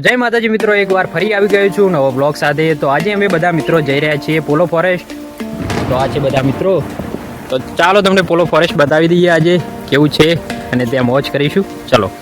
જય માતાજી મિત્રો, એકવાર ફરી આવી ગયો છું નવો બ્લોગ સાથે। તો આજે અમે બધા મિત્રો જઈ રહ્યા છીએ પોલો ફોરેસ્ટ। તો આ છે બધા મિત્રો, તો ચાલો તમને પોલો ફોરેસ્ટ બતાવી દઈએ આજે કેવું છે અને ત્યાં મોજ કરીશું। ચલો।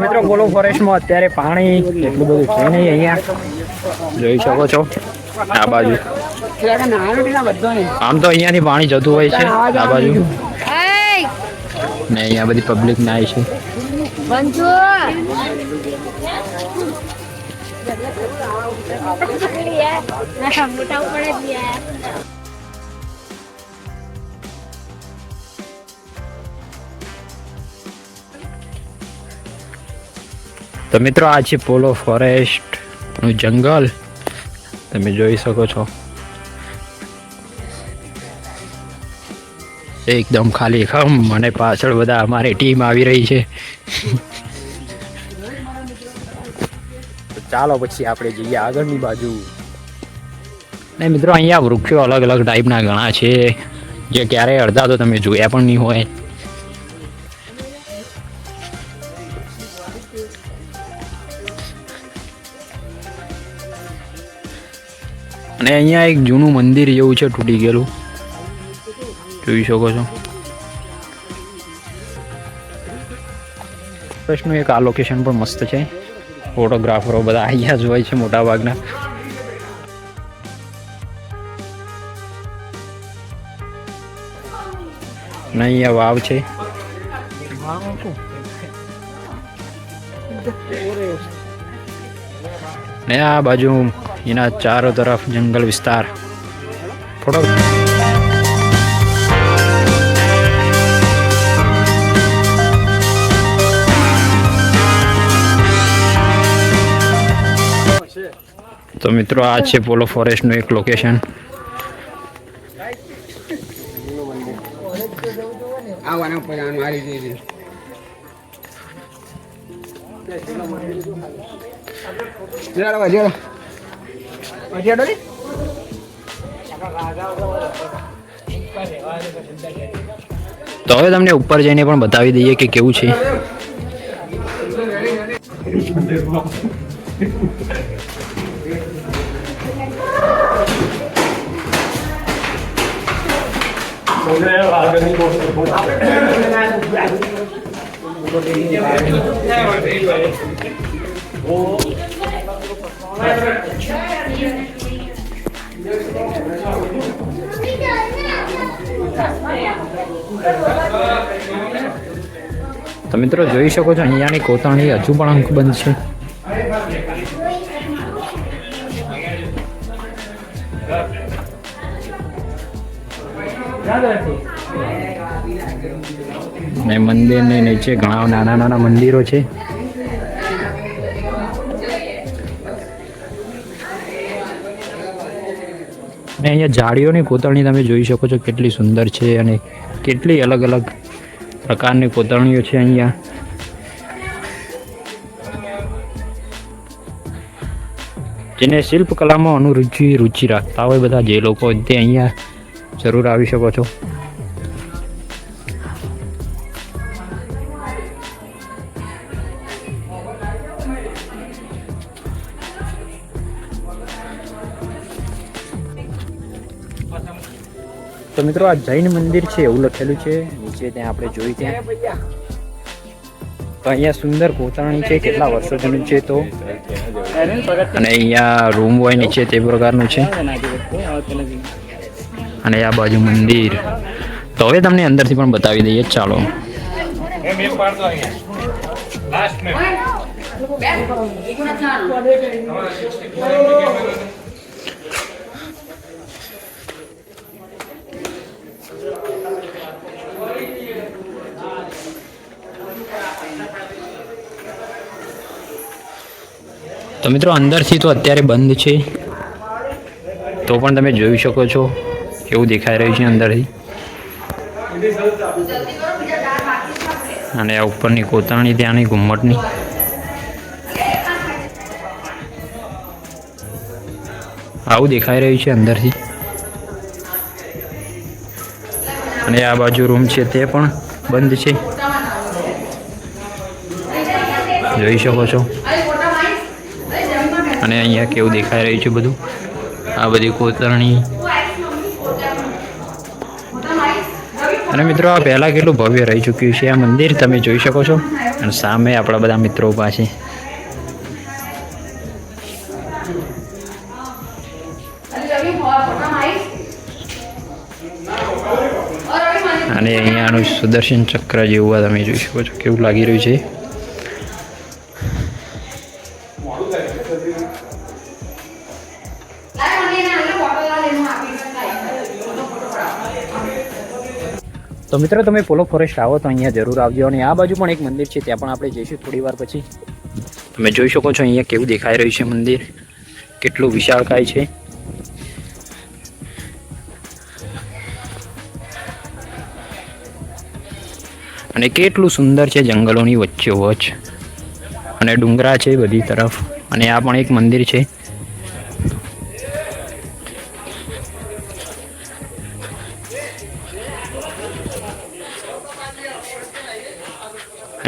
મિત્રો પોલો ફોરેસ્ટમાં અત્યારે પાણી એટલું બધું છે નહીં, અહીંયા જોઈ શકો છો આ બાજુ। આમ તો અહીંયાથી પાણી જતું હોય છે આ બાજુ ને અહીંયા બધી પબ્લિક નાય છે। તો મિત્રો આ છે પોલો ફોરેસ્ટ નું જંગલ, તમે જોઈ શકો છો એકદમ ખાલી ખમ, અને પાછળ બધા અમારી ટીમ આવી રહી છે। તો ચાલો પછી આપણે જઈએ આગળની બાજુ। ને મિત્રો અહીંયા વૃક્ષો અલગ અલગ ટાઈપના ઘણા છે જે ક્યારેય અડધા તો તમે જોયા પણ નહીં હોય। અને અહીંયા એક જૂનું મંદિર જેવું છે તૂટી ગયેલું, જોઈ શકો છો। ફોરેસ્ટનું એક આ લોકેશન પણ મસ્ત છે, ફોટોગ્રાફરો બધા અહીંયા જ હોય છે મોટા ભાગના। અને અહીંયા વાવ છે, ને આ બાજુ એના ચારો તરફ જંગલ વિસ્તાર। ફોટો તો મિત્રો આ છે પોલો ફોરેસ્ટનું એક લોકેશન। તો હવે તમને ઉપર જઈને પણ બતાવી દઈએ કે કેવું છે. તો મિત્રો જોઈ શકો છો અહીંયાની કોતરણી હજુ પણ અંકબંધ છે. અને મંદિરની નીચે ઘણા નાના નાના મંદિરો છે. અને અહીંયા ઝાડીઓની કોતરણી તમે જોઈ શકો છો કેટલી સુંદર છે અને કેટલી અલગ અલગ પ્રકારની કોતરણીઓ છે અહીંયા. જેને શિલ્પકલામાં રુચિ રાખતા હોય બધા જે લોકો તે અહીંયા જરૂર આવી શકો છો. તો મિત્રો આ જૈન મંદિર છે એવું લખેલું છે નીચે, ત્યાં આપણે જોઈ ત્યાં. તો અહીંયા સુંદર કોતરણી છે, કેટલા વર્ષો જૂનું છે. તો અને અહીંયા રૂમ હોય નીચે તે પ્રકારનું છે. અને આ બાજુ મંદિર. તો હવે તમને અંદરથી પણ બતાવી દઈએ. ચાલો. તો મિત્રો અંદરથી તો અત્યારે બંધ છે, તો પણ તમે જોઈ શકો છો કેવું દેખાઈ રહ્યું છે અંદરથી. અને આ ઉપરની કોતરણી ત્યાંની ઘુમ્મટની. આવું દેખાઈ રહ્યું છે અંદરથી. અને આ બાજુ રૂમ છે તે પણ બંધ છે, જોઈ શકો છો. અને અહીંયા કેવું દેખાઈ રહ્યું છે બધું, આ બધી કોતરણી. અને મિત્રો આ પહેલાં કેટલું ભવ્ય રહી ચૂક્યું છે આ મંદિર, તમે જોઈ શકો છો. અને સામે આપણા બધા મિત્રો ઊભા છે. અને અહીંયાનું સુદર્શન ચક્ર જેવું તમે જોઈ શકો છો કેવું લાગી રહ્યું છે. તો મિત્રો તમે પોલો ફોરેસ્ટ આવો તો અહીંયા જરૂર આવજો. અને આ બાજુ પણ એક મંદિર છે, ત્યાં પણ આપણે જઈશું થોડી વાર પછી. તમે જોઈ શકો છો અહીંયા કેવું દેખાઈ રહ્યું છે મંદિર, કેટલું વિશાળકાય છે. અને કેટલું સુંદર છે, જંગલોની વચ્ચોવચ્ચ અને ડુંગરા છે બધી તરફ. અને આ પણ એક મંદિર છે.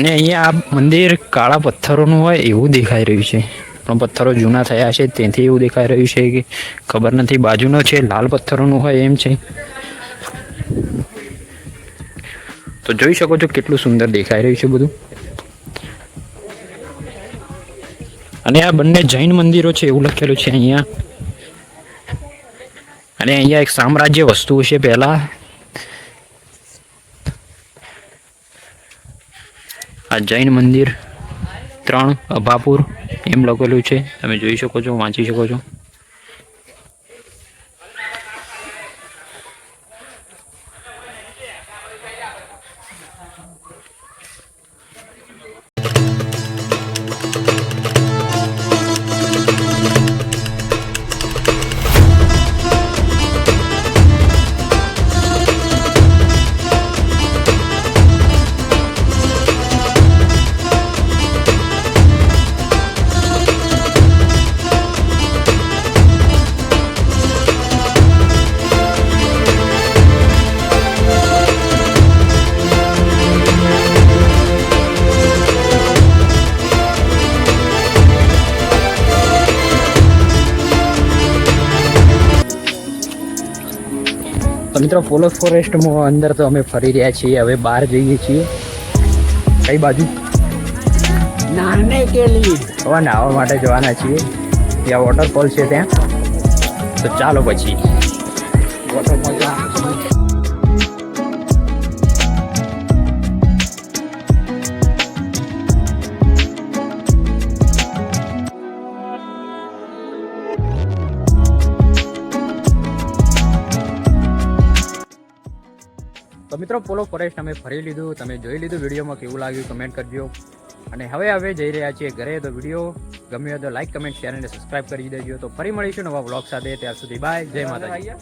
અને અહીંયા આ મંદિર કાળા પથ્થરોનું હોય એવું દેખાઈ રહ્યું છે, પણ પથ્થરો જૂના થયા છે તેથી એવું દેખાઈ રહ્યું છે કે ખબર નથી. બાજુનો છે લાલ પથ્થરોનું હોય એમ છે. તો જોઈ શકો છો કેટલું સુંદર દેખાઈ રહ્યું છે બધું. અને આ બંને જૈન મંદિરો છે એવું લખેલું છે અહીંયા. અને અહીંયા એક સામ્રાજ્ય વસ્તુ છે પહેલા. આ જૈન મંદિર 3 અભાપુર એમ લખેલું છે, તમે જોઈ શકો છો, વાંચી શકો છો. મિત્રો પોલો ફોરેસ્ટમાં અંદર તો અમે ફરી રહ્યા છીએ. હવે બહાર જઈએ છીએ. કઈ બાજુ? नहाने के लिए હવે નાહવા માટે જવાના છીએ. ત્યાં વોટરફોલ છે ત્યાં. તો ચાલો પછી. તો મિત્રો પોલો ફોરેસ્ટ અમે ફરી લીધું. તમે જોઈ લીધું. વિડીયોમાં કેવું લાગ્યું કમેન્ટ કરજો. અને હવે જઈ રહ્યા છીએ ઘરે. તો વિડીયો ગમ્યો તો લાઈક કમેન્ટ શેર અને સબસ્ક્રાઈબ કરી દેજો. તો ફરી મળીશું નવા વ્લોગ સાથે. ત્યાર સુધી બાય. જય માતાજી.